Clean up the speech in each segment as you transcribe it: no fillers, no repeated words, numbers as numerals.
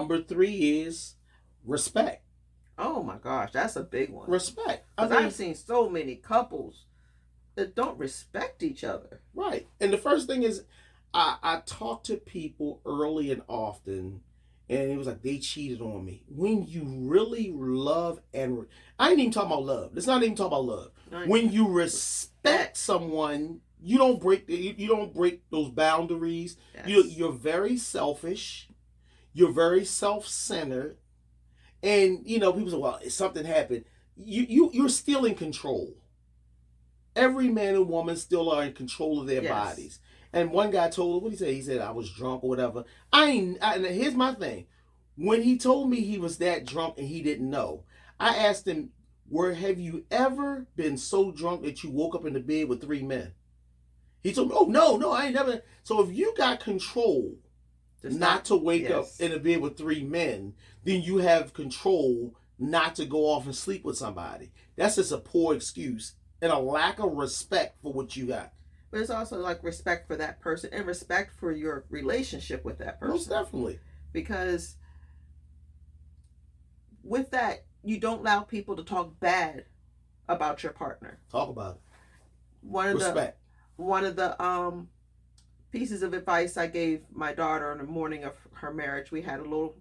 number 3 is respect. Oh my gosh, that's a big one. Respect. I've seen so many couples that don't respect each other. Right. And the first thing is, I talk to people early and often, and it was like, they cheated on me. When you really love and I ain't even talking about love. Let's not even talk about love. When you respect someone, you don't break those boundaries. Yes. You're very selfish. You're very self-centered. And people say, well, if something happened, you're still in control. Every man and woman still are in control of their bodies. And one guy told, what did he say? He said, I was drunk or whatever. And here's my thing. When he told me he was that drunk and he didn't know, I asked him, have you ever been so drunk that you woke up in the bed with 3 men? He told me, oh, no, I ain't never. So if you got control not to wake up in a bed with 3 men, then you have control not to go off and sleep with somebody. That's just a poor excuse and a lack of respect for what you got. But it's also like respect for that person and respect for your relationship with that person. Most definitely. Because with that, you don't allow people to talk bad about your partner. Talk about it. Respect. One of the pieces of advice I gave my daughter on the morning of her marriage, we had a little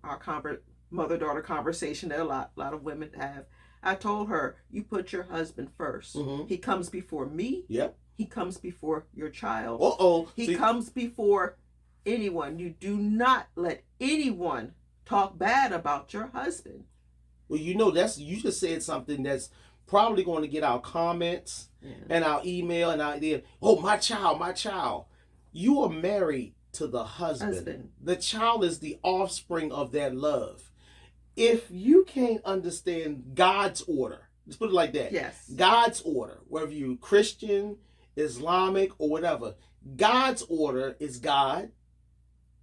mother-daughter conversation that a lot of women have. I told her, you put your husband first. Mm-hmm. He comes before me. Yep. He comes before your child. He comes before anyone. You do not let anyone talk bad about your husband. Well, you just said something that's probably going to get our comments and our email and our idea. Oh, my child. You are married to the husband. The child is the offspring of that love. If you can't understand God's order, let's put it like that. Yes. God's order, whether you're Christian, Islamic, or whatever, God's order is God,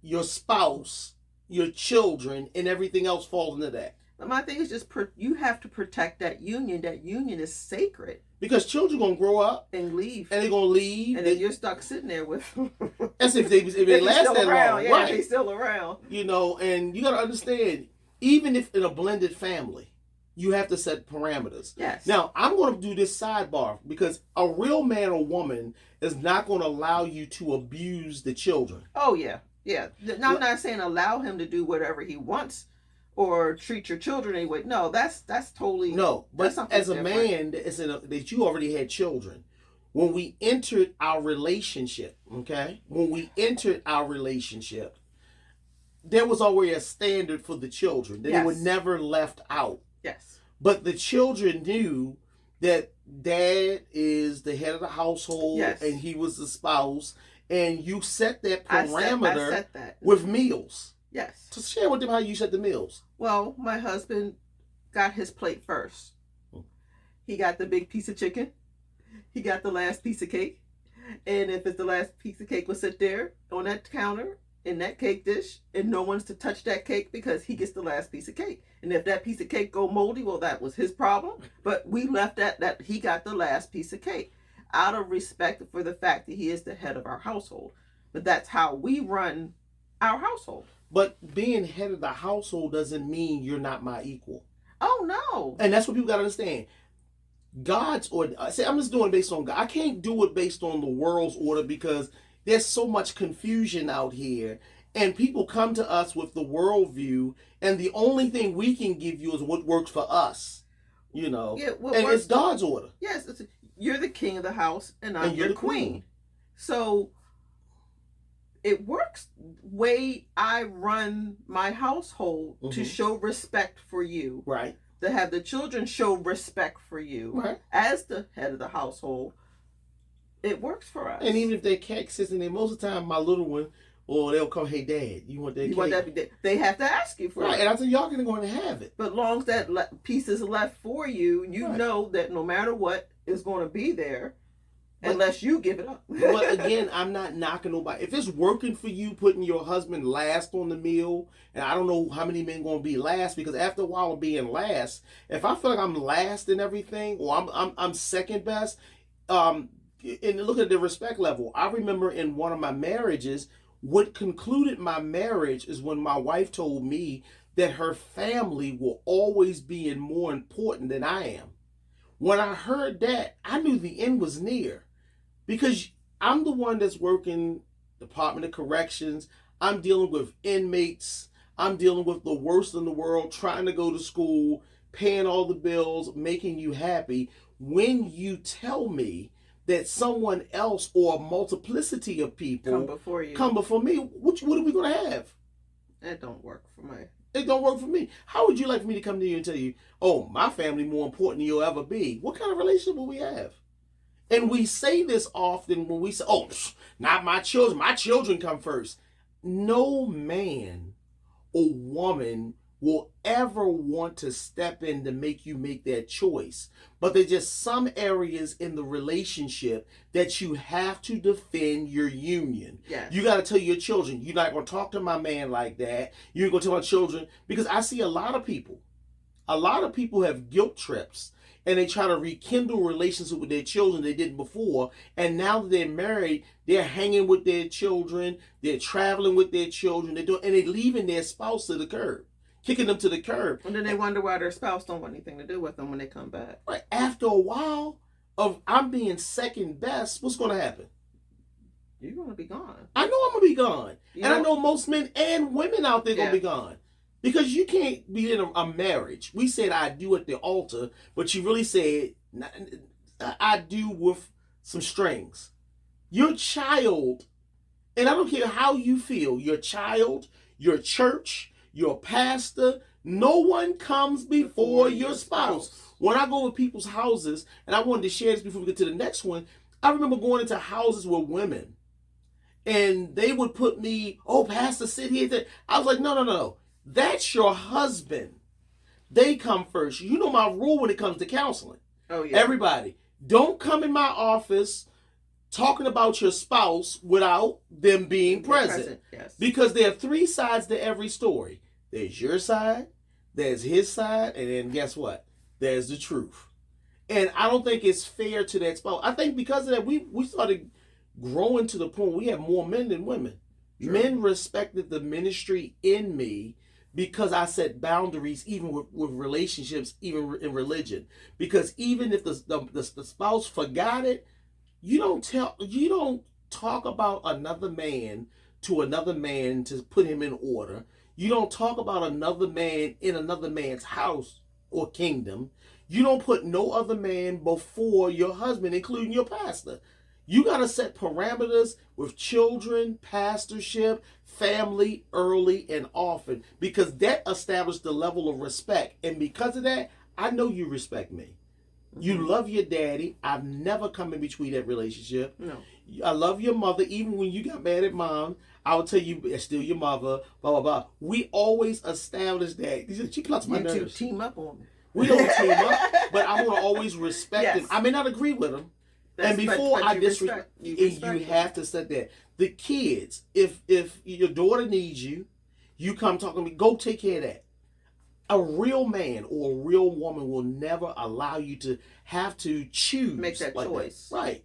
your spouse, your children, and everything else falls into that. But my thing is just you have to protect that union. That union is sacred. Because children going to grow up. And leave. And they're going to leave. And then you're stuck sitting there with... That's if they last that long. Yeah, right. If they're still around. And you got to understand, even if in a blended family, you have to set parameters. Yes. Now, I'm going to do this sidebar because a real man or woman is not going to allow you to abuse the children. Oh, yeah. Yeah. Now, I'm not saying allow him to do whatever he wants or treat your children anyway. No, that's totally... No, but as a man that you already had children, when we entered our relationship, there was already a standard for the children that they were never left out. Yes. But the children knew that dad is the head of the household and he was the spouse, and you set that parameter I set that. With meals. Yes. So share with them how you set the meals. Well, my husband got his plate first. He got the big piece of chicken. He got the last piece of cake. And if it's the last piece of cake will sit there on that counter in that cake dish, and no one's to touch that cake because he gets the last piece of cake. And if that piece of cake go moldy, well, that was his problem. But we left that he got the last piece of cake out of respect for the fact that he is the head of our household. But that's how we run our household. But being head of the household doesn't mean you're not my equal. Oh, no. And that's what people got to understand. God's order. I'm just doing it based on God. I can't do it based on the world's order because there's so much confusion out here. And people come to us with the worldview, and the only thing we can give you is what works for us. Yeah, and it's God's order. Yes, you're the king of the house, and I'm your queen. So it works way I run my household to show respect for you. Right. To have the children show respect for you as the head of the household. It works for us. And even if they're cake sitting there, most of the time my little one, they'll come, hey, Dad, you want that cake? Want that? They have to ask you for it. Right, and I said, y'all going to have it. But long as that piece is left for you, you know that no matter what, it's going to be there. Unless you give it up. But again, I'm not knocking nobody. If it's working for you, putting your husband last on the meal, and I don't know how many men going to be last, because after a while of being last, if I feel like I'm last in everything, or I'm second best, and look at the respect level. I remember in one of my marriages, what concluded my marriage is when my wife told me that her family will always be more important than I am. When I heard that, I knew the end was near, because I'm the one that's working Department of Corrections. I'm dealing with inmates. I'm dealing with the worst in the world, trying to go to school, paying all the bills, making you happy. When you tell me that someone else or a multiplicity of people come before me, what are we going to have? That don't work for me. It don't work for me. How would you like for me to come to you and tell you, oh, my family more important than you'll ever be? What kind of relationship will we have? And we say this often when we say, oh, not my children. My children come first. No man or woman will ever want to step in to make you make that choice. But there's just some areas in the relationship that you have to defend your union. Yes. You got to tell your children, you're not going to talk to my man like that. You're going to tell my children, because I see a lot of people have guilt trips, and they try to rekindle relationships with their children they didn't before. And now that they're married, they're hanging with their children, they're traveling with their children, and they're leaving their spouse to the curb, kicking them to the curb. And then they wonder why their spouse don't want anything to do with them when they come back. Right. After a while of I'm being second best, what's going to happen? You're going to be gone. I know I'm going to be gone. I know most men and women out there going to be gone. Because you can't be in a marriage. We said I do at the altar, but you really said I do with some strings. Your child, and I don't care how you feel, your child, your church, your pastor, no one comes before your spouse. When I go to people's houses, and I wanted to share this before we get to the next one, I remember going into houses with women, and they would put me, oh, pastor, sit here. I was like, no. That's your husband. They come first. You know my rule when it comes to counseling. Oh, yeah. Everybody, don't come in my office talking about your spouse without them being present. Yes. Because there are three sides to every story. There's your side, there's his side, and then guess what? There's the truth. And I don't think it's fair to that spouse. I think because of that, we started growing to the point where we have more men than women. True. Men respected the ministry in me, because I set boundaries even with relationships, even in religion. Because even if the spouse forgot it, you don't talk about another man to put him in order. You don't talk about another man in another man's house or kingdom. You don't put no other man before your husband, including your pastor. You got to set parameters with children, pastorship, family, early and often, because that established the level of respect. And because of that, I know you respect me. Mm-hmm. You love your daddy. I've never come in between that relationship. No. I love your mother. Even when you got mad at mom, I would tell you, it's still your mother, blah, blah, blah. We always established that. She plucks my nerves. You two team up on me. We don't team up, but I'm going to always respect him. I may not agree with him. And before I disrespect, you have to set that. The kids, if your daughter needs you, you come talk to me, go take care of that. A real man or a real woman will never allow you to have to choose. Make that choice. Right.